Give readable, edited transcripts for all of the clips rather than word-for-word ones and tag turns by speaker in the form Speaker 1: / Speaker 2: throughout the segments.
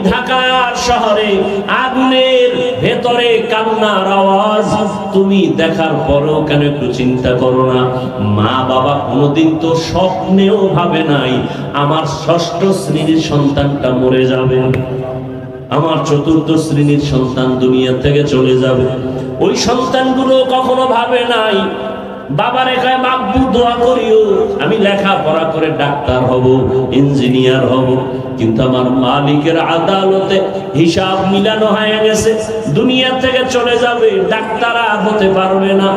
Speaker 1: ঢাকার শহরে আগুনের ভেতরে কান্নার আওয়াজ তুমি দেখার পরেও কেন একটু চিন্তা করো না? মা বাবা কোনোদিন তো স্বপ্নেও ভাবে নাই আমার 6ষ্ঠ শ্রেণীর সন্তানটা মরে যাবে, আমার 4র্থ শ্রেণীর সন্তান দুনিয়া থেকে চলে যাবে। ওই সন্তানগুলো কখনো ভাবে নাই বাবারে কয় বাবু দোয়া করিও আমি লেখাপড়া করে ডাক্তার হব, ইঞ্জিনিয়ার হব। কিন্তু আমার মালিকের আদালতে হিসাব মিলানো হয়ে গেছে, দুনিয়া থেকে চলে যাবে, ডাক্তার আর হতে পারবে না,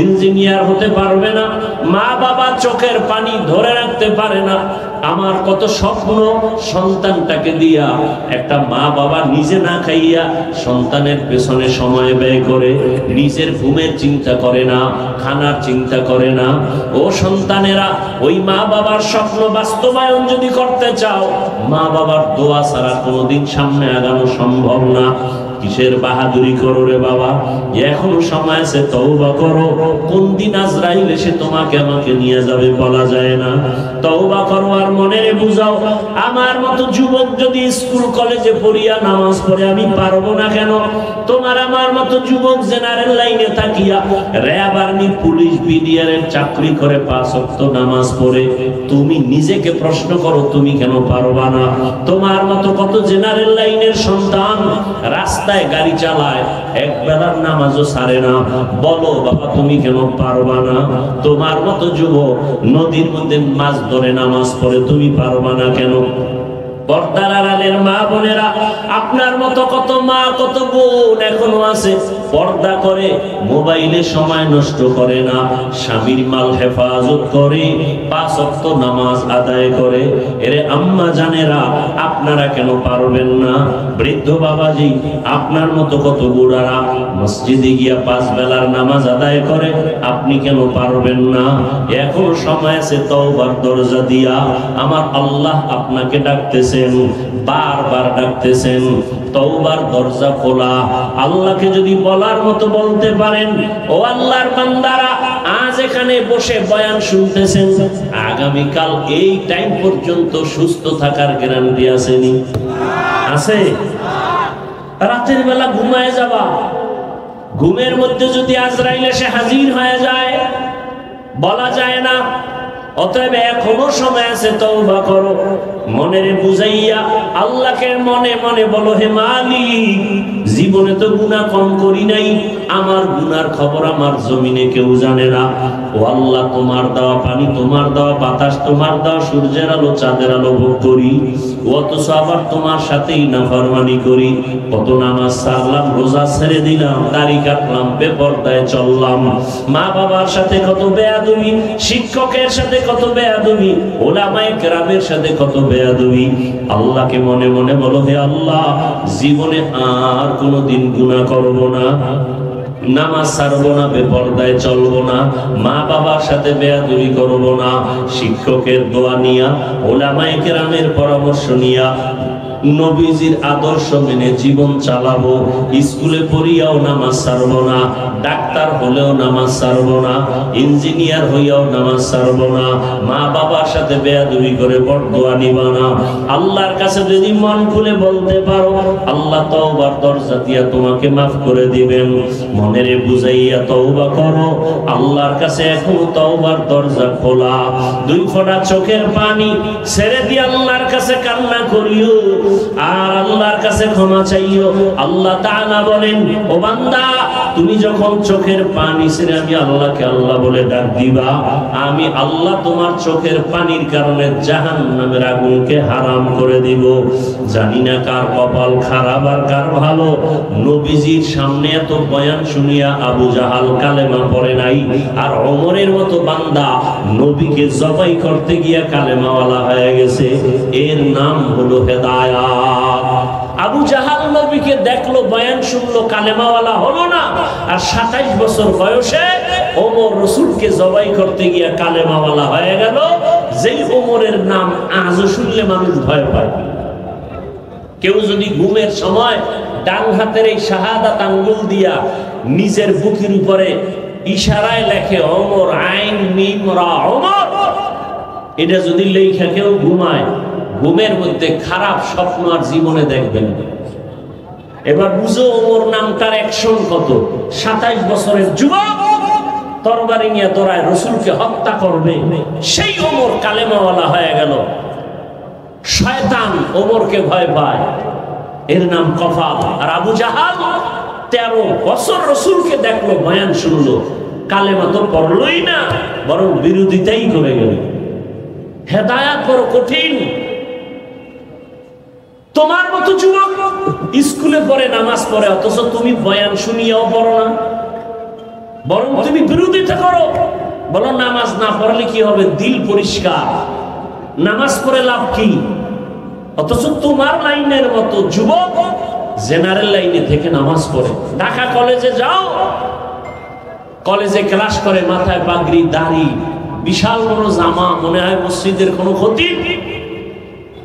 Speaker 1: ইঞ্জিনিয়ার হতে পারবে না। মা বাবা চোখের পানি ধরে রাখতে পারে না। আমার কত স্বপ্ন সন্তানটাকে দিয়া, একটা মা বাবা নিজে না খাইয়া সন্তানের পেছনে সময় ব্যয় করে, নিজের ঘুমের চিন্তা করে না, খানার চিন্তা করে না। ও সন্তানেরা, ওই মা বাবার স্বপ্ন বাস্তবায়ন যদি করতে চাও, মা বাবার দোয়া ছাড়া কোনোদিন সামনে আগানো সম্ভব না। কিসের বাহাদুরি করো রে বাবা? এখনো সময় আছে, তওবা করো। কোন দিন আজরাইল এসে তোমাকে আমাকে নিয়ে যাবে বলা যায় না। তওবা করো আর মনে বুঝাও, আমার মতো যুবক যদি স্কুল কলেজে পড়িয়া নামাজ পড়ে আমি পারবো না কেন? তোমার আমার মতো যুবক জেনারেল লাইনে থাকিয়া র্যাব আর্মি পুলিশ বিডিআরের চাকরি করে 5 ওয়াক্ত নামাজ পড়ে তুমি নিজেকে প্রশ্ন করো তুমি কেন পারবা না? তোমার মতো কত জেনারেল লাইনের সন্তান রাস্তায় গাড়ি চালায়, এক বেলার নামাজও ছাড়ে না, বলো বাবা তুমি কেন পারবা না? তোমার মতো যুবক নদীর মধ্যে মাছ ধরে নামাজ পড়ে তুমি পারবা না কেন? পর্দার আড়ালের মা বোনেরা, আপনার মতো কত মা কত বোন এখনো আছে পর্দা করে, মোবাইলে সময় নষ্ট করে না, স্বামীর মাল হেফাজত করে, 5 ওয়াক্ত নামাজ আদায় করে। এরে আম্মা জানেরা, আপনারা কেন পারবেন না? বৃদ্ধ বাবাজি, আপনার মতো কত বুড়ারা মসজিদে গিয়া 5 বেলার নামাজ আদায় করে, আপনি কেন পারবেন না? এখন সময় আছে তওবার দরজা দিয়া, আমার আল্লাহ আপনাকে ডাকতেছে, বারবার ডাকতেছেন। তওবার দরজা খোলা। আল্লাহকে যদি বলার মতো বলতে পারেন, ও আল্লাহর বান্দারা আজ এখানে বসে বয়ান শুনতেছেন, আগামীকাল এই টাইম পর্যন্ত সুস্থ থাকার গ্যারান্টি আসেনি? আছে? রাতের বেলা ঘুমায় যাবা, ঘুমের মধ্যে যদি আজরাইল এসে হাজির হয়ে যায় বলা যায় না। অতএব এখনো সময় আছে, তওবা করো। মনের বুঝাইয়া আল্লাহকে মনে মনে বলো, হে মালিক, জীবনে তো গুনাহ কম করি নাই, আমার গুনার খবর আমার জমিনে কেউ জানে না। ও আল্লাহ, তোমার দেওয়া পানি, তোমার দেওয়া বাতাস, তোমার দেওয়া সূর্যের আলো চাঁদের আলো ভোগ করি, অথচ আবার তোমার সাথেই নাফরমানি করি। কত নামাজ ছাড়লাম, রোজা ছেড়ে দিলাম, দাড়ি কাটলাম, বেপরদায় চললাম, মা বাবার সাথে কত বেয়াদবি, শিক্ষকের সাথে কত বেয়াদবি, ওলামায়ে কেরামের সাথে কত বেয়াদবি। আল্লাহকে মনে মনে বলো, হে আল্লাহ, জীবনে আর কোনোদিন গুনাহ করব না, নামাজ ছাড়বো না, বেপরদায় চলবো না, মা বাবার সাথে বেয়াদবি করবো না, শিক্ষকের দোয়া নিয়া, ওলামায়ে কেরামের পরামর্শ নিয়া, নবীজির আদর্শ মেনে জীবন চালাবো। স্কুলে পড়িয়াও নামাজ ছাড়বো না, ডাক্তার হলেও নামাজ ছাড়বো না, ইঞ্জিনিয়ার হইয়াও নামাজ ছাড়বো না, মা বাবার সাথে বেয়াদবি করে বরদোয়া নিবা না। আল্লাহর কাছে যদি মন খুলে বলতে পারো, আল্লাহ তওবার দরজা দিয়া তোমাকে মাফ করে দিবেন। মনের বুঝাইয়া তওবা করো, আল্লাহর কাছে এখন তওবার দরজা খোলা। 2 ফোঁটা চোখের পানি ছেড়ে দিয়ে আল্লাহর কাছে কান্না করিও আর আল্লাহর কাছে ক্ষমা চাইও। আল্লাহ তাআলা বলেন, ও বান্দা, তুমি যখন চোখের পানি ছেড়ে আমি আল্লাহকে আল্লাহ বলে ডাক দিবা, আমি আল্লাহ তোমার চোখের পানির কারণে জাহান্নামের আগুনকে হারাম করে দিব। জানি না কার কপাল খারাপ আর কার ভালো। নবীজির সামনে এত বয়ান শুনিয়া আবু জাহাল কালেমা পড়ে নাই, আর ওমরের মতো বান্দা নবীকে জবাই করতে গিয়া কালেমাওয়ালা হয়ে গেছে। এর নাম হলো হেদায়েত। আবু জাহাল নবীকে দেখলো, বয়ান শুনলো, কালেমাওয়ালা হলো না, আর 27 বছর বয়সে ওমর রাসূলকে জবাই করতে গিয়া কালেমাওয়ালা হয়ে গেল। যেই ওমরের নাম আজও শুনলে মানুষ ভয় পায়। কেউ যদি ঘুমের সময় ডান হাতের এই শাহাদাত আঙ্গুল দিয়া নিজের বুকের উপরে ইশারায় লেখে ওমর, আইন মিম রা ওমর, এটা যদি লেখা কেউ ঘুমায়, ঘুমের মধ্যে খারাপ স্বপ্ন আর জীবনে দেখবেন। এবার বুঝো ওমর নামটার অ্যাকশন কত। 27 বছরের যুবক তরবারি নিয়ে দৌড়ায়, রসুলকে হত্যা করবে। সেই ওমর কালেমাওয়ালা হয়ে গেল। শয়তান ওমরকে ভয় পায়, এর নাম কফাল। আর আবু জাহাল 13 বছর রসুলকে দেখলো, বয়ান শুনলো, কালেমা তো পড়লই না, বরং বিরোধিতাই করে গেল। হেদায়াত বড় কঠিন। তোমার মতো যুবক স্কুলে পড়ে, নামাজ পড়ে, অথচ তুমি বয়ান শুনিয়াও পড়ো না, বরং তুমি বিরোধিতা করো। বলো নামাজ না পড়লে কি হবে? দিল পরিষ্কার, নামাজ পড়ে লাভ কি? অথচ তোমার লাইনের মতো যুবক জেনারেল লাইনে থেকে নামাজ পড়ে। ঢাকা কলেজে যাও, কলেজে ক্লাস করে, মাথায় পাগড়ি, দাড়ি, বিশাল বড় জামা, মনে হয় মসজিদের কোনো খতিব,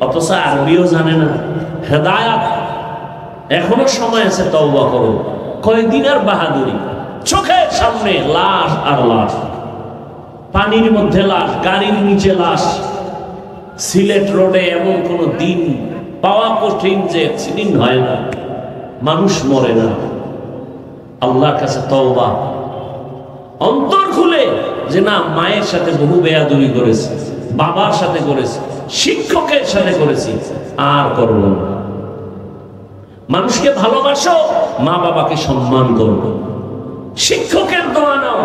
Speaker 1: অথচ আরবিও জানে না। হেদায়াত এখনো সময় আছে, তওবা করো। কয়দিন আর বাহাদুরি? চোখের সামনে লাশ আর লাশ, পানির মধ্যে লাশ, গাড়ির নিচে লাশ। সিলেট রোডে এমন কোন দিন পাওয়া কঠিন যে অ্যাক্সিডেন্ট হয় না, মানুষ মরে না। আল্লাহর কাছে তওবা, অন্তর খুলে যে না, মায়ের সাথে বহু বেয়াদবি করেছি, বাবার সাথে করেছি, শিক্ষকের সাথে করেছি, আর করব না। মানুষকে ভালোবাসো, মা বাবাকে সম্মান করো, শিক্ষকের দোয়া নাও,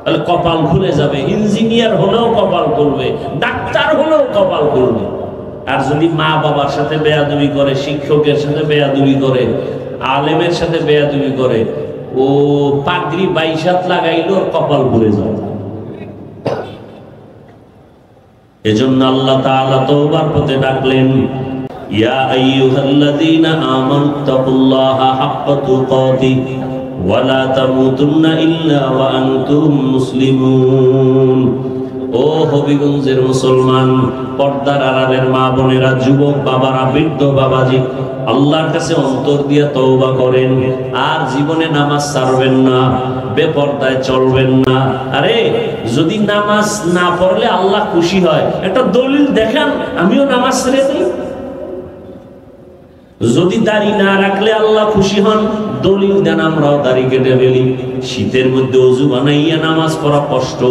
Speaker 1: তাহলে কপাল খুলে যাবে। ইঞ্জিনিয়ার হলেও কপাল খুলবে, ডাক্তার হলেও কপাল খুলবে। আর যদি মা বাবার সাথে বেয়াদবি করে, শিক্ষকের সাথে বেয়াদবি করে, আলেমের সাথে বেয়াদবি করে, ও পাগড়ি 22 হাত লাগাইলো, কপাল ঘুরে যাবে। এজন্য আল্লাহ তাআলা তওবার পথে ডাকলেন, ইয়া আইয়ুহাল্লাযীনা আমানুত্তাকুল্লাহা হাক্কা তুকাতিহ ওয়া লা তামুতুন্না ইল্লা ওয়া আনতুম মুসলিমুন। ও হবিগঞ্জের মুসলমান, পর্দার আড়ালের মা বোনেরা, যুবক বাবারা, বৃদ্ধ বাবাজি, আল্লাহর কাছে অন্তর দিয়ে তওবা করেন, আর জীবনে নামাজ ছাড়বেন না, বেপর্দায় চলবেন না। আরে যদি নামাজ না পড়লে আল্লাহ খুশি হয়, একটা দলিল দেখান, আমিও নামাজ ছেড়ে দিই। যদি দাড়ি না রাখলে আল্লাহ খুশি হন, দলিল দেন, আমরাও দাড়ি কেটে ফেলি। শীতের মধ্যে ওযু বানাইয়া নামাজ পড়া কষ্ট,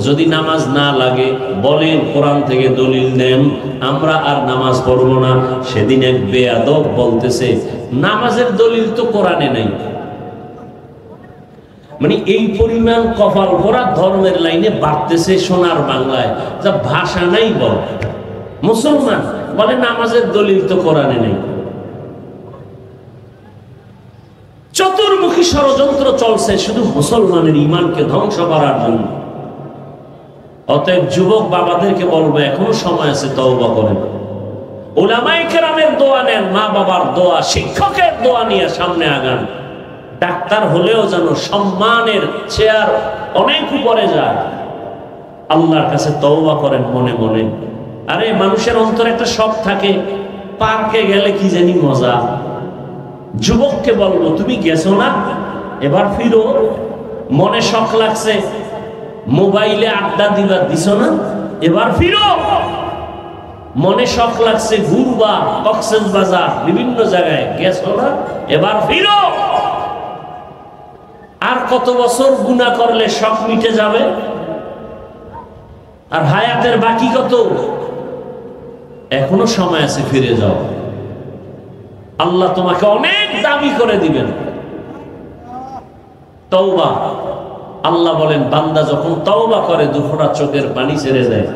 Speaker 1: যদি নামাজ না লাগে বলেন, কোরআন থেকে দলিল দেন, আমরা আর নামাজ পড়ব না। সেদিন এক বেয়াদব বলতেছে, নামাজের দলিল তো কোরআনে নাই। মানে এই পরিমাণ কপাল ভরা ধর্মের লাইনে বাড়তেছে সোনার বাংলায়, যা ভাষা নাই। বল মুসলমান বলে নামাজের দলিল তো কোরআনে নেই। চতুর্মুখী ষড়যন্ত্র চলছে শুধু মুসলমানের ঈমানকে ধ্বংস করার জন্য। অতএব যুবক বাবাদেরকে বলবো, এখনো সময় আছে, তওবা করেন। উলামায়ে কেরামের দোয়া নেন, মা বাবার দোয়া, শিক্ষকের দোয়া নিয়ে সামনে আগান। ডাক্তার হলেও যেন সম্মানের চেয়ার অনেক উপরে যায়। আল্লাহর কাছে তওবা করেন মনে মনে। আরে মানুষের অন্তরে একটা শখ থাকে, পার্কে গেলে কি জানি মজা। যুবককে বলবো, তুমি গেছো না, এবার ফিরো। মনে শখ লাগছে, মোবাইলে আড্ডা দিবার দিছো না, এবার ফিরো। মনে শখ লাগছে ঘুরবা, কক্সবাজার, বিভিন্ন জায়গায় গেছো না, এবার ফিরো। আর কত বছর গুনাহ করলে শখ মিটে যাবে? আর হায়াতের বাকি কত? এখনো সময় আছে, ফিরে যাও। আল্লাহ তোমাকে অনেক দামি করে দিবেন। তওবা, আল্লাহ বলেন, বান্দা যখন তওবা করে, দুফোঁটা চোখের পানি ছেড়ে দেয়,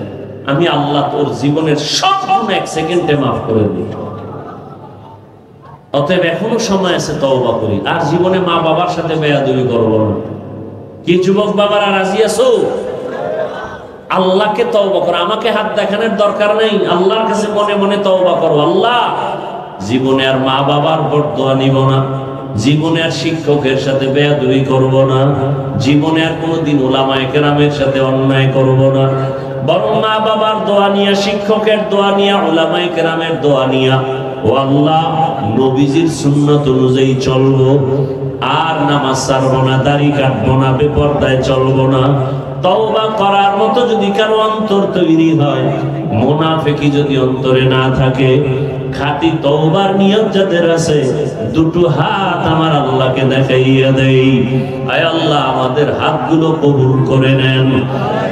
Speaker 1: আমি আল্লাহ তোর জীবনের সব গুনাহ 1 সেকেন্ডে মাফ করে দিই। অতএব এখনো সময় আছে, তওবা করি। আর জীবনে মা বাবার সাথে বেয়াদবি করব না। কি যুবক বাবারা রাজি আছো? আল্লাহকে তওবা করো, আমাকে হাত দেখানোর দরকার নেই। আল্লাহর কাছে মনে মনে তওবা করো, আল্লাহ জীবনে আর মা বাবার বরদোয়া নিব না, জীবনে আর শিক্ষকের সাথে বেয়াদবি করব না, জীবনে আর কোনোদিন উলামায়ে কেরামের সাথে অন্যায় করব না, বরং মা বাবার দোয়া নিয়া, শিক্ষকের দোয়া নিয়া, উলামায়ে কেরামের দোয়া নিয়া, ও আল্লাহ নবীজির সুন্নাত অনুযায়ী চলবো, আর নামাজ ছাড়বো না, দাড়ি কাটবো না, বেপরদায় চলবো না। তওবা করার মতো যদি কারো অন্তর তৈরি হয়, মুনাফিকি যদি অন্তরে না থাকে, খাঁটি তওবার নিয়ত যাদের আছে, দুটো হাত আমার আল্লাহকে দেখাইয়া দেই, আয় আল্লাহ আমাদের হাতগুলো কবুল করে নেন,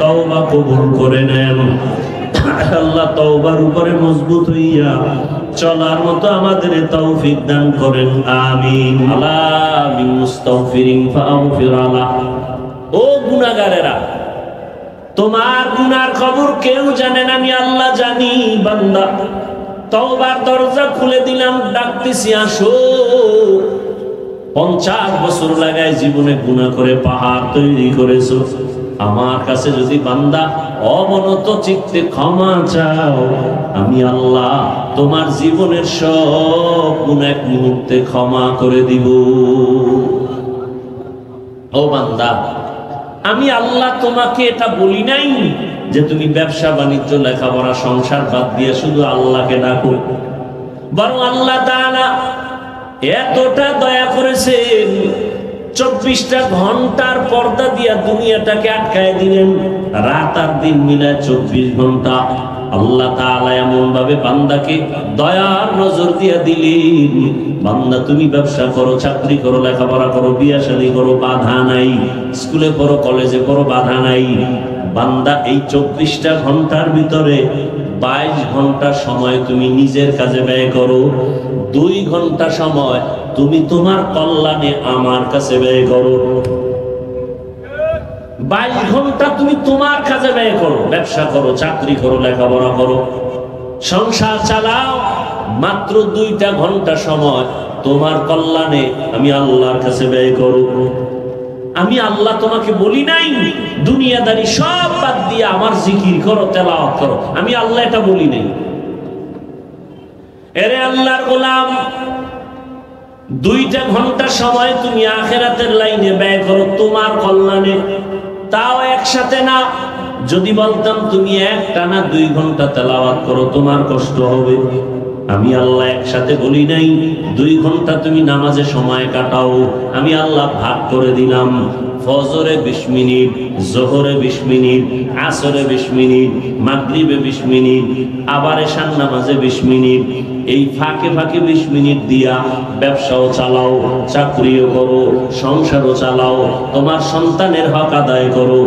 Speaker 1: তওবা কবুল করে নেন। আল্লাহ তওবার উপরে মজবুত হইয়া চলার মতো আমাদের তৌফিক দান করেন, আমিন। আল্লাহ মিন মুস্তাগফিরিন ফাগফির আলাহ। ও গুনাহগারেরা, তোমার গুনার খবর কেউ জানে না, আমি আল্লাহ জানি। বান্দা, তওবার দরজা খুলে দিলাম, ডাকতেছি আসো। 50 বছর লাগায় জীবনে গুনাহ করে পাহাড় তৈরি করেছো, আমার কাছে যদি বান্দা অবনত চিত্তে ক্ষমা চাও, আমি আল্লাহ তোমার জীবনের সব গুনাহ এক মুহূর্তে ক্ষমা করে দিব। ও বান্দা, আমি আল্লাহ তোমাকে এটা বলি নাই যে তুমি ব্যবসা বাণিজ্য লেখাপড়া সংসার বাদ দিয়ে শুধু আল্লাহকে ডাকো, বরং আল্লাহ তাআলা এতটা দয়া করেছেন, 24টা ঘন্টার পর্দা দিয়া দুনিয়াটাকে আটকায় দিলেন, রাত আর দিন মিলায় 24 ঘন্টা। আল্লাহ তাআলা এমন ভাবে বান্দাকে দয়ার নজর দিয়া দিলেন, বান্দা তুমি ব্যবসা করো, চাকরি করো, লেখাপড়া করো, বিয়ে শাদী করো, বাধা নাই, স্কুলে পড়ো, কলেজে পড়ো, বাধা নাই। বান্দা এই 24টা ঘন্টার ভিতরে 22 ঘন্টা সময় তুমি নিজের কাজে ব্যয় করো, 2 ঘন্টা সময় তুমি তোমার কল্যাণে আমার কাছে ব্যয় করো। 22 ঘন্টা তুমি তোমার কাজে ব্যয় করো, ব্যবসা করো, চাকরি করো, লেখাপড়া করো, সংসার চালাও। মাত্র 2টা ঘন্টা সময় তোমার কল্যাণে আমি আল্লাহর কাছে ব্যয় করো। আমি আল্লাহ তোমাকে বলি নাই দুনিয়াদারি সব বাদ দিয়ে আমার জিকির করো, তেলাওয়াত করো, আমি আল্লাহ এটা বলি নাই। এরে আল্লাহর গোলাম, 2টা ঘন্টা সময় তুমি আখিরাতের লাইনে ব্যয় করো তোমার কল্যাণে, তাও একসাথে না। যদি বলতাম তুমি একটানা 2 ঘন্টা তেলাওয়াত করো, তোমার কষ্ট হবে। আমি আল্লাহ একসাথে বলি নাই 2 ঘন্টা তুমি নামাজে সময় কাটাও, আমি আল্লাহ ভাগ করে দিলাম। ফজরে 20 মিনিট, জোহরে 20 মিনিট, আসরে 20 মিনিট, মাগরিবে 20 মিনিট, আবার এশার নামাজে 20 মিনিট। এই ফাঁকে ফাঁকে 20 মিনিট দিয়া ব্যবসাও চালাও, চাকরিও করো, সংসারও চালাও, তোমার সন্তানের হক আদায় করো,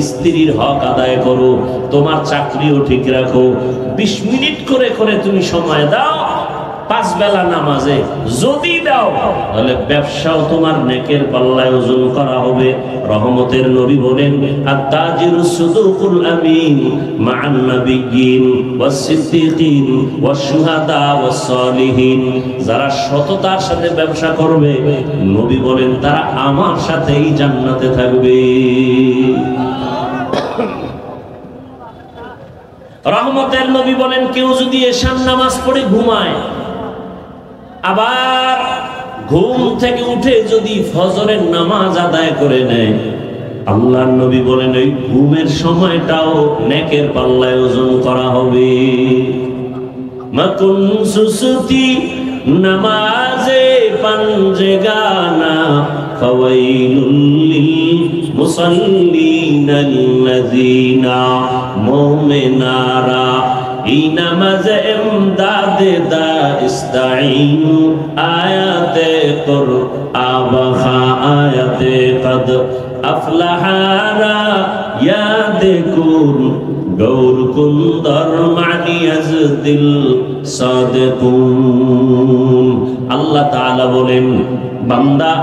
Speaker 1: স্ত্রীর হক আদায় করো, তোমার চাকরিও ঠিক রাখো। 20 মিনিট করে করে তুমি সময় দাও 5 বেলা নামাজে, যদি দাও তাহলে ব্যবসাও তোমার নেকের পাল্লায় ওজন করা হবে। রহমতের নবী বলেন, আত-তাজিরুস সুদুকুল আমিন মা'আন নাবিয়্যিন ওয়াস সিদ্দিকিন ওয়াস শুহাদা ওয়াস সালিহিন। যারা সততার সাথে ব্যবসা করবে, নবী বলেন তারা আমার সাথেই জান্নাতে থাকবে। রহমতের নবী বলেন, কেউ যদি এশার নামাজ পড়ে ঘুমায়, আবার ঘুম থেকে উঠে যদি ফজরের নামাজ আদায় করে নেয়, আল্লাহর নবী বলেন ওই ঘুমের সময়টাও নেকের পাল্লায় ওজন করা হবে। মাকুন সুসুতি নামাজে পাঞ্জেগানা ফাওয়াইলুল লিল মুসাল্লিনাল্লাযিনা মুমিনারা এই নামাজে ইমদাদে দা ইস্তাইন আয়াতে কুর আবখা আয়াতে কদ আফলাহারা ইয়াদে কুন গৌর কুন্দর মানিয়াজ দিল সাদেকুন। আল্লাহ তাআলা বলেন, বান্দা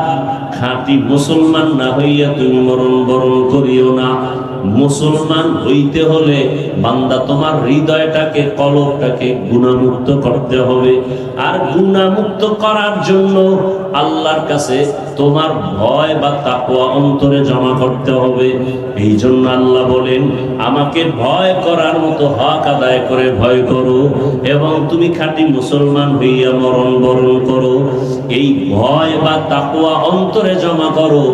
Speaker 1: খাঁটি মুসলমান না হইয়া তুমি মরণ বরণ করিও না। মুসলমান হইতে হলে বান্দা তোমার হৃদয়টাকে, কলবটাকে গুনাহমুক্ত করতে হবে। আর গুনাহমুক্ত করার জন্য আল্লাহর কাছে তোমার ভয় বা তাকওয়া অন্তরে জমা করতে হবে। এই জন্য আল্লাহ বলেন, আমাকে ভয় করার মতো হক আদায় করে ভয় করো এবং তুমি খাঁটি মুসলমান হইয়া মরণ বরণ করো। এই ভয় বা তাকওয়া অন্তরে জমা করো।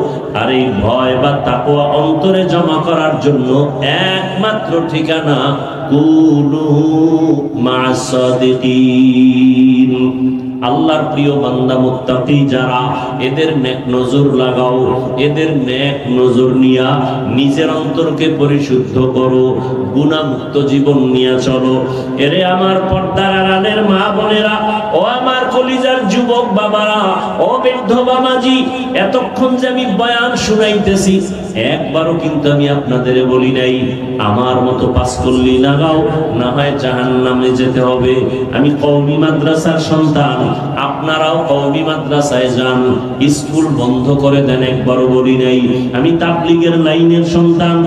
Speaker 1: আর এই ভয় বা তাকওয়া অন্তরে জমা করার জন্য একমাত্র ঠিকানা কুনু মা'আস সাদিকিন। আল্লাহর প্রিয় বান্দা মুত্তাকি যারা, এদের নেক নজর লাগাও, এদের নেক নজর নিয়া নিজের অন্তরকে পরিশুদ্ধ করো, গুনাহমুক্ত জীবন নিয়ে চলো। এরে আমার পর্দার আড়ালের মা বোনেরা, ও আমার কলিজার যুবক বাবারা, ও বৃদ্ধ বাবাজি, এতক্ষণ যে আমি বয়ান শুনাইতেছি, একবারও কিন্তু আমি আপনাদের বলি নাই আমার মতো পাঁচকল্লি লাগাও, না হয় জাহান্নামে যেতে হবে। আমি কওমি মাদ্রাসার সন্তান, আপনারাও কওমি মাদ্রাসায় যান, স্কুল বন্ধ করে দেন, একবারও বলি নাই। আমি তাবলীগের লাইনের সন্তান,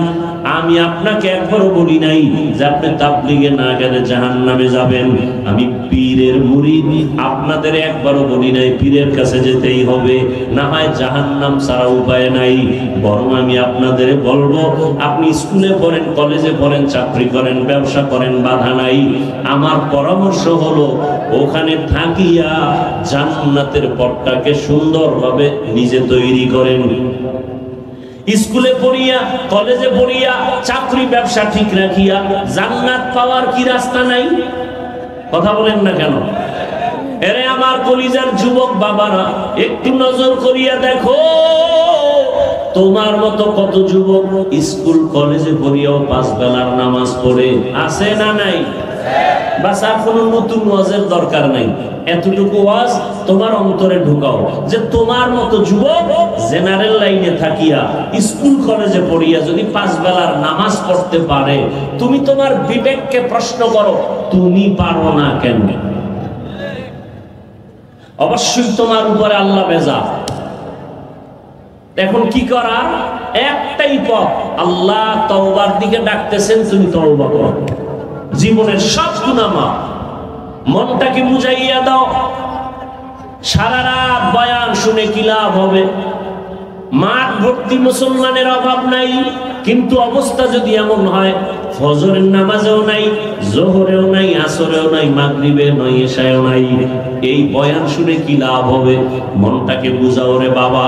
Speaker 1: আমি আপনাকে একবারও বলি নাই যে আপনি তাবলীগে না গেলে জাহান্নামে যাবেন। আমি পীরের মুরিদ, আপনাদের একবারও বলি নাই পীরের কাছে যেতেই হবে, না হয় জাহান্নাম ছাড়া উপায় নাই। বরং আমি আপনাদের বলবো, আপনি স্কুলে পড়েন, কলেজে পড়েন, চাকরি করেন, ব্যবসা করেন, বাধা নাই। আমার পরামর্শ হলো ওখানে থাকিয়া জান্নাতের পথটাকে সুন্দরভাবে নিজে তৈরি করেন। স্কুলে পড়িয়া, কলেজে পড়িয়া, চাকরি ব্যবসা ঠিক রাখিয়া জান্নাত পাওয়ার কি রাস্তা নাই? কথা বলেন না কেন? এরে আমার কলিজার যুবক বাবারা, একটু নজর করিয়া দেখো, তোমার মতো কত যুবক স্কুল কলেজে পড়িয়াও 5 বেলার নামাজ পড়ে আছে না নাই? বাস আর কোনো নতুন ওয়াজের দরকার নাই, এতটুকু ওয়াজ তোমার অন্তরে ঢুকাও যে তোমার মতো যুবক জেনারেল লাইনে থাকিয়া স্কুল কলেজে পড়িয়া যদি 5 বেলার নামাজ পড়তে পারে, তুমি তোমার বিবেককে প্রশ্ন করো, তুমি পারো না কেন? অবশ্যই তোমার উপরে আল্লাহ বেজা। এখন কি করা? একটাই পথ, আল্লাহ তওবার দিকে ডাকতেছেন, তুমি তওবা করো, জীবনের সব গুনাহ মাফ। মনটাকে বুঝাইয়া দাও, সারা রাত বয়ান শুনে কি লাভ হবে? মাঠ ভর্তি মুসলমানের অভাব নাই, কিন্তু অবস্থা যদি এমন হয় ফজরের নামাজেও নাই, জোহরেও নাই, আসরেও নাই, মাগরিবে নাই, এশায়ও নাই, এই বয়ান শুনে কি লাভ হবে? মনটাকে বুঝাও রে বাবা,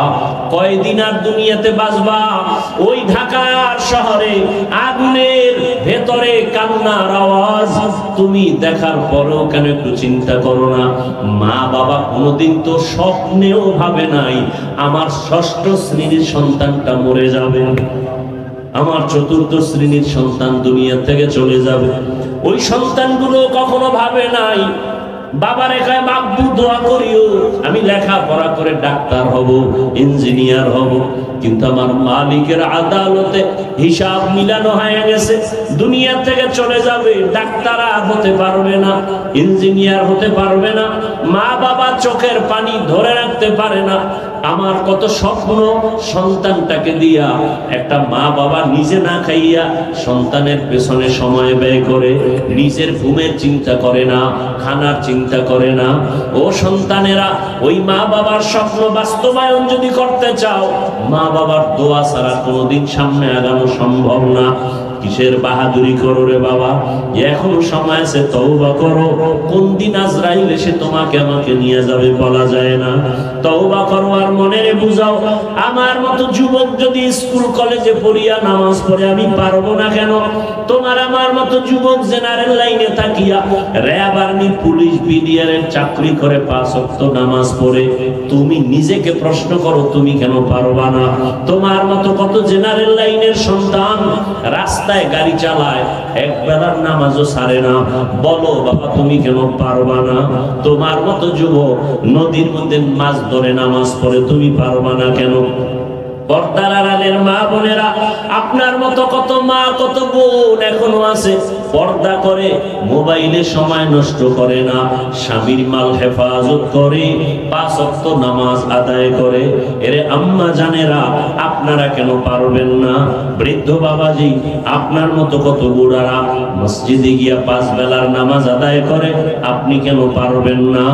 Speaker 1: কয়দিন আর দুনিয়াতে বাঁচবা? ওই ঢাকার শহরে আগুনের ভেতরে কান্নার আওয়াজ তুমি দেখার পরেও কেন একটু চিন্তা করো না? মা বাবা কোনোদিন তো স্বপ্নেও ভাবে নাই আমার 6ষ্ঠ শ্রেণীর সন্তানটা মরে যাবে, আমার 4র্থ শ্রেণীর সন্তান দুনিয়া থেকে চলে যাবে। ওই সন্তানগুলো কখনো ভাবে নাই বাবার একাই মাগবু দোয়া করিও আমি লেখাপড়া করে ডাক্তার হব, ইঞ্জিনিয়ার হব, কিন্তু আমার মালিকের আদালতে হিসাব মিলানো হয়ে গেছে, দুনিয়া থেকে চলে যাবে, ডাক্তার আর হতে পারবে না, ইঞ্জিনিয়ার হতে পারবে না, মা বাবা চোখের পানি ধরে রাখতে পারে না। আমার কত স্বপ্ন সন্তানটাকে দিয়া, একটা মা বাবা নিজে না খাইয়া সন্তানের পেছনে সময় ব্যয় করে, নিজের ঘুমের চিন্তা করে না, খানার চিন্তা করে না। ও সন্তানেরা, ওই মা বাবার স্বপ্ন বাস্তবায়ন যদি করতে চাও, মা বাবার দোয়া ছাড়া কোনোদিন সামনে আগানো সম্ভব না। কিসের বাহাদুরি করো রে বাবা? এখনো সময় আছে, তওবা করো। কোন দিন আজরাইল এসে তোমাকে আমাকে নিয়ে যাবে বলা যায় না। তওবা করো আর মনেরে বুঝাও, আমার মতো যুবক যদি স্কুল কলেজে পড়িয়া নামাজ পড়ে আমি পারবো না কেন? তোমার আমার মতো যুবক জেনারেল লাইনে থাকিয়া র্যাব, আর্মি, পুলিশ, বিডিআরের চাকরি করে 5 ওয়াক্ত নামাজ পড়ে, তুমি নিজেকে প্রশ্ন করো তুমি কেন পারবা না? তোমার মতো কত জেনারেল লাইনের সন্তান রাস্তায় গাড়ি চালায়, এক বেলার নামাজও ছাড়ে না, বলো বাবা তুমি কেন পারবা না? তোমার মতো যুবক নদীর মধ্যে মাছ ধরে নামাজ পড়ে, তুমি পারবা না কেন? পর্দার আড়ালের মা বোনেরা, আপনার মতো কত মা কত বোন এখনো আছে পর্দা করে, মোবাইলে সময় নষ্ট করে না, স্বামীর মাল হেফাজত করে, 5 ওয়াক্ত নামাজ আদায় করে। এরে আম্মা জানেরা, আপনারা কেন পারবেন না? বৃদ্ধ বাবাজি, আপনার মতো কত বুড়ারা মসজিদে গিয়া 5 বেলার নামাজ আদায় করে, আপনি কেন পারবেন না?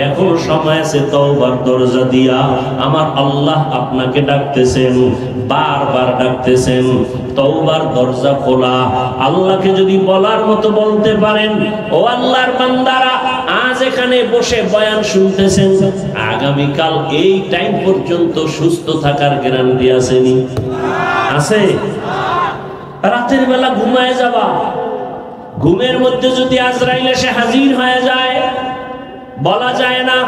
Speaker 1: এখনো সময় আছে, তওবার দরজা দিয়া আমার আল্লাহ আপনাকে ডাকতেছেন, বারবার ডাকতেছেন। তওবার দরজা খোলা। আল্লাহকে যদি বলার মতো বলতে পারেন, ও আল্লাহর বান্দারা, আজ এখানে বসে বয়ান শুনতেছেন, আগামীকাল এই টাইম পর্যন্ত সুস্থ থাকার গ্যারান্টি আসেনি? আছে? রাতের বেলা ঘুমায় যাবা, ঘুমের মধ্যে যদি আজরাইল এসে হাজির হয়ে যায়, বলা যায় না।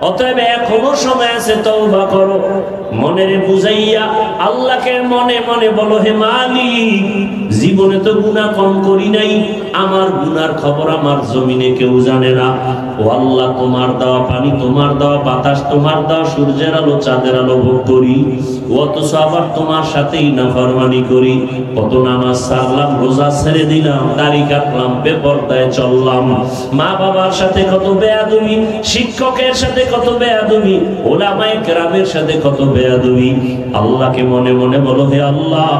Speaker 1: অতএব এখনো সময় আছে, তওবা করো। মনের বুঝাইয়া আল্লাহকে মনে মনে বলো, হে মালিক, জীবনে তো গুনাহ কম করি নাই, আমার গুনার খবর আমার জমিনে কেউ জানে না। ও আল্লাহ, তোমার দেওয়া পানি, তোমার দেওয়া বাতাস, তোমার দেওয়া সূর্যের আলো, চাঁদের আলো ভোগ করি, অথচ আবার তোমার সাথেই নাফরমানি করি। কত নামাজ ছাড়লাম, রোজা ছেড়ে দিলাম, দাড়ি কাটলাম, বেপরদায় চললাম, মা বাবার সাথে কত বেয়াদবি, শিক্ষকের সাথে কত বেয়াদবি, ওলামায়ে কেরামের সাথে কত বেয়াদবি। আল্লাহকে মনে মনে বলো, হে আল্লাহ,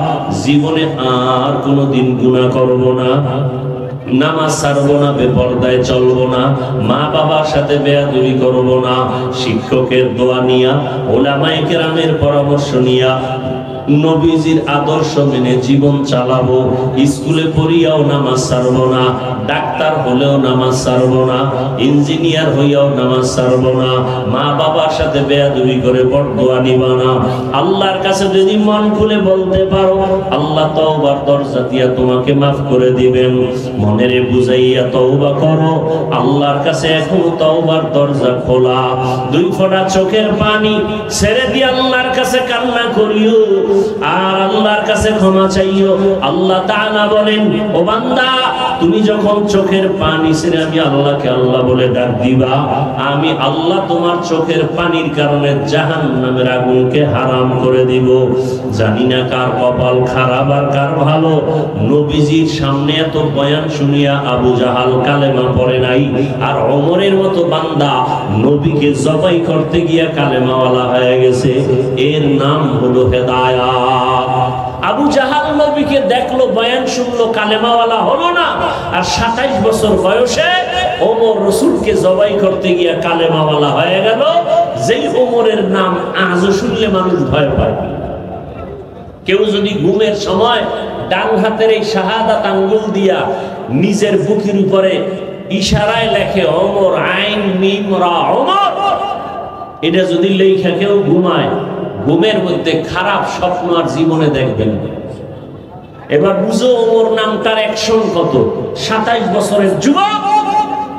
Speaker 1: জীবনে আর কোনোদিন গুনাহ করব না, নামাজ ছাড়বো না, বেপরদায় চলবো না, মা বাবার সাথে বেয়াদবি করবো না, শিক্ষকের দোয়া নিয়া, ওলামায়ে কেরামের পরামর্শ নিয়া, নবীজির আদর্শ মেনে জীবন চালাবো। স্কুলে পড়িয়াও নামাজ ছাড়বো না, ডাক্তার হলেও নামাজ ছাড়বো না, ইঞ্জিনিয়ার হইয়াও নামাজ ছাড়বো না, মা বাবার সাথে বেয়াদবি করে বরদোয়া নিবা না। আল্লাহর কাছে যদি মন খুলে বলতে পারো, আল্লাহ তওবার দরজা দিয়া তোমাকে মাফ করে দিবেন। মনের বুঝাইয়া তওবা করো, আল্লাহর কাছে এখন তওবার দরজা খোলা। দুই ফোঁটা চোখের পানি ছেড়ে দিয়ে আল্লাহর কাছে কান্না করিও, আর আল্লাহর কাছে ক্ষমা চাইও। আল্লাহ তাআলা বলেন, ও বান্দা, তুমি যখন চোখের পানি ছেড়ে আমি আল্লাহকে আল্লাহ বলে ডাক দিবা, আমি আল্লাহ তোমার চোখের পানির কারণে জাহান্নামের আগুনকে হারাম করে দিব। জানি না কার কপাল খারাপ আর কার ভালো। নবীজির সামনে এত বয়ান শুনিয়া আবু জাহাল কালেমা পড়ে নাই, আর ওমরের মতো বান্দা নবীকে জবাই করতে গিয়া কালেমাওয়ালা হয়ে গেছে। এর নাম হলো হেদায়েত। আবু জাহাল নবীকে দেখলো, বয়ান শুনলো, কালেমাওয়ালা হলো না, আর 27 বছর বয়সে ওমর রাসূলকে জবাই করতে গিয়া কালেমাওয়ালা হয়ে গেল। যেই ওমরের নাম আজও শুনলে মানুষ ভয় পায়। কেউ যদি ঘুমের সময় ডান হাতের এই শাহাদাত আঙ্গুল দিয়া নিজের বুকের উপরে ইশারায় লেখে ওমর, আইন মিম রা ওমর, এটা যদি লেখা কেউ ঘুমায়, ঘুমের মধ্যে খারাপ স্বপ্ন আর জীবনে দেখবেন। এবার বুঝো ওমর নামটার অ্যাকশন কত। 27 বছরের যুবক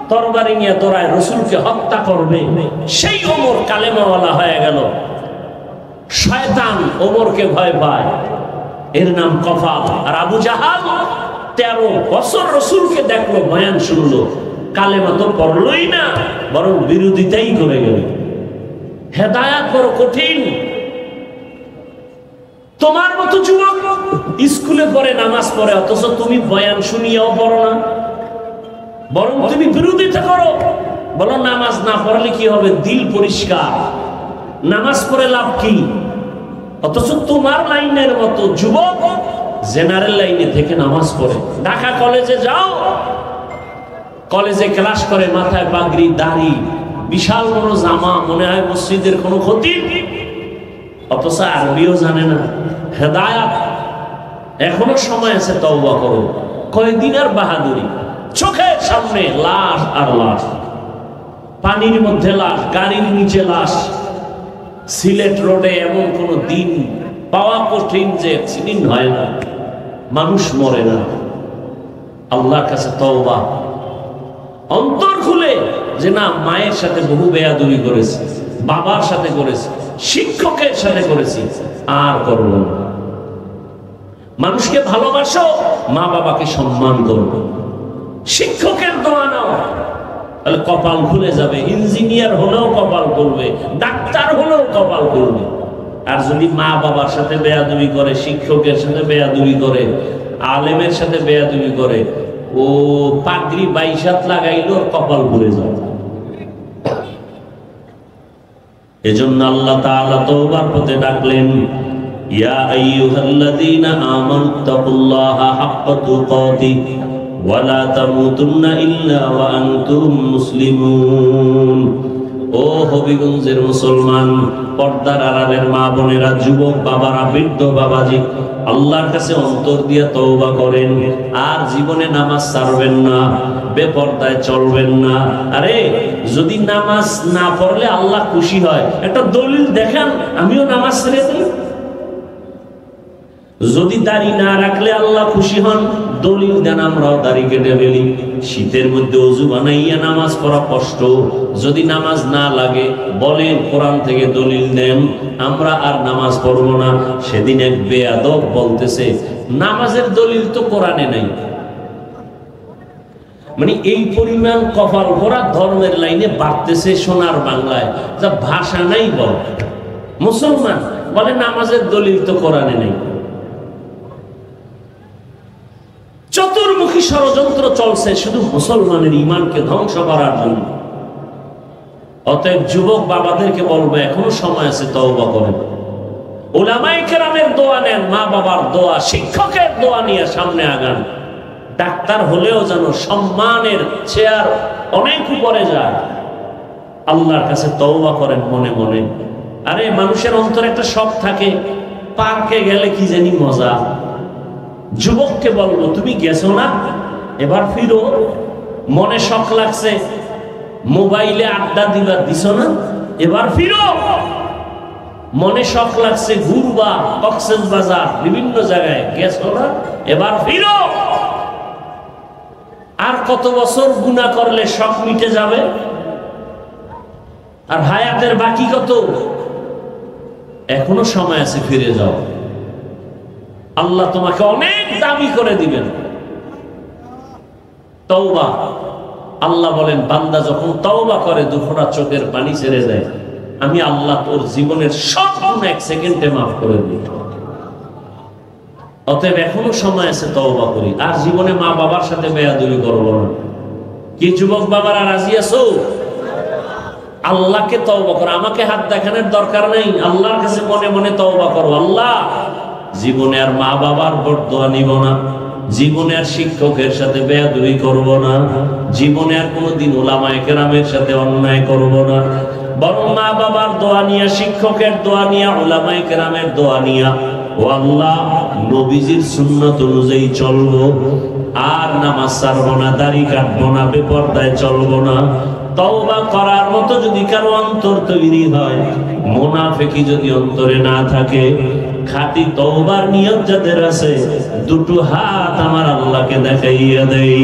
Speaker 1: তরবারি নিয়ে দৌড়ায়, রাসূলকে হত্যা করবে, সেই ওমর কালেমাওয়ালা হয়ে গেল। শয়তান ওমরকে ভয় পায়, এর নাম কফাল। আর আবু জাহাল 13 বছর রাসূলকে দেখলো, বয়ান শুনলো, কালেমা তো পড়লই না, বরং বিরোধিতাই করে গেল। হেদায়েত বড় কঠিন। তোমার মতো যুবক স্কুলে পড়ে, নামাজ পড়ে, অথচ তুমি বয়ান শুনিয়াও পড়ো না, বরং তুমি বিরোধিতা করো। বলো নামাজ না পড়লে কি হবে, দিল পরিষ্কার, নামাজ পড়ে লাভ কি? অথচ তোমার লাইনের মতো যুবক জেনারেল লাইনে থেকে নামাজ পড়ে। ঢাকা কলেজে যাও, কলেজে ক্লাস করে, মাথায় পাগড়ি, দাড়ি, বিশাল বড় জামা, মনে হয় মসজিদের কোনো ক্ষতি, অথচ আরবিও জানে না। হেদায়েত এখনো সময় আছে, তওবা করো। কয়দিন আর বাহাদুরি? চোখের সামনে লাশ আর লাশ, পানির মধ্যে লাশ, গাড়ির নিচে লাশ। সিলেট রোডে এমন কোন দিন পাওয়া কঠিন যে অ্যাক্সিডেন্ট হয় না, মানুষ মরে না। আল্লাহর কাছে তওবা, অন্তর খুলে যে না, মায়ের সাথে বহু বেয়াদবি করেছি, বাবার সাথে করেছি, শিক্ষকের সাথে করেছি, আর করব না। মানুষকে ভালোবাসো, মা বাবাকে সম্মান করো, শিক্ষকের দোয়া নাও, তাহলে কপাল খুলে যাবে। ইঞ্জিনিয়ার হলেও কপাল করবে, ডাক্তার হলেও কপাল করবে। আর যদি মা বাবার সাথে বেয়াদবি করে, শিক্ষকের সাথে বেয়াদবি করে, আলেমের সাথে বেয়াদবি করে, ও পাগড়ি 22 হাত লাগাইলো, কপাল খুলে যাবে। এজন্য আল্লাহ তাআলা তওবার পথে ডাকলেন, ইয়া আইয়ুহাল্লাযীনা আমানুত্তাকুল্লাহা হাক্কা তুকাতিহ ওয়া লা তামুতুন্না ইল্লা ওয়া আনতুম মুসলিমুন। ও হবিগঞ্জের মুসলমান, পর্দার আড়ালের মা বোনেরা, যুবক বাবারা, বৃদ্ধ বাবাজি, আল্লাহর কাছে অন্তর দিয়ে তওবা করেন, আর জীবনে নামাজ ছাড়বেন না, বেপরদায় চলবেন না। আরে যদি নামাজ না পড়লে আল্লাহ খুশি হয়, একটা দলিল দেখান, আমিও নামাজ ছেড়ে দিই। যদি দাড়ি না রাখলে আল্লাহ খুশি হন, দলিল দেন, আমরাও দাড়ি কেটে ফেলি। শীতের মধ্যে ওযু বানাইয়া নামাজ পড়া কষ্ট, যদি নামাজ না লাগে বলেন কোরআন থেকে দলিল দেন, আমরা আর নামাজ পড়ব না। সেদিন এক বেয়াদব বলতেছে নামাজের দলিল তো কোরআনে নাই। মানে এই পরিমাণ কপাল ভরা ধর্মের লাইনে বাড়তেছে সোনার বাংলায়, যা ভাষা নাই বল। মুসলমান বলে নামাজের দলিল তো কোরআনে নেই। চতুর্মুখী ষড়যন্ত্র চলছে শুধু মুসলমানের ঈমানকে ধ্বংস করার জন্য। অতএব যুবক বাবাদেরকে বলবো এখনো সময় আছে, তওবা করেন। উলামায়ে কেরামের দোয়া নেন, মা বাবার দোয়া, শিক্ষকের দোয়া নিয়ে সামনে আগান। ডাক্তার হলেও যেন সম্মানের চেয়ার অনেক উপরে যায়। আল্লাহর কাছে তওবা করেন মনে মনে। আরে মানুষের অন্তরে একটা শখ থাকে, পার্কে গেলে কি জানি মজা। যুবককে বলবো তুমি গেছো না, এবার ফিরো। মনে শখ লাগছে মোবাইলে আড্ডা দিবা, দিছো না, এবার ফিরো। মনে শখ লাগছে ঘুরবা, কক্সবাজার বিভিন্ন জায়গায়, গেছো না, এবার ফিরো। আর কত বছর গুনাহ করলে শখ মিটে যাবে? আর হায়াতের বাকি কত? এখনো সময় আছে, ফিরে যাও। আল্লাহ তোমাকে অনেক দামি করে দিবেন। তওবা, আল্লাহ বলেন বান্দা যখন তওবা করে দুফোঁটা চোখের পানি ছেড়ে দেয়, আমি আল্লাহ তোর জীবনের সব গুনাহ এক সেকেন্ডে মাফ করে দিই। অতএব এখনো সময় আছে, তওবা করি। আর জীবনে মা বাবার সাথে বেয়াদবি করব না। কি যুবক বাবারা রাজি আছো? আল্লাহকে তওবা করো, আমাকে হাত দেখানোর দরকার নেই। আল্লাহর কাছে মনে মনে তওবা করো, আল্লাহ জীবনে আর মা বাবার বরদোয়া নিব না, জীবনে আর শিক্ষকের সাথে বেয়াদবি করব না, জীবনে আর কোনোদিন উলামায়ে কেরামের সাথে অন্যায় করব না। বরং মা বাবার দোয়া নিয়া, শিক্ষকের দোয়া নিয়া, উলামায়ে কেরামের দোয়া নিয়া, ও আল্লাহ নবীজির সুন্নাত অনুযায়ী চলবো। আর নামাজ ছাড়বো না, দাড়ি কাটবো না, বেপরদায় চলবো না। তওবা করার মতো যদি কারো অন্তর তৈরি হয়, মুনাফিকি যদি অন্তরে না থাকে, খাঁটি তওবার নিয়ত যাদের আছে, দুটো হাত আমার আল্লাহকে দেখাইয়া দেই।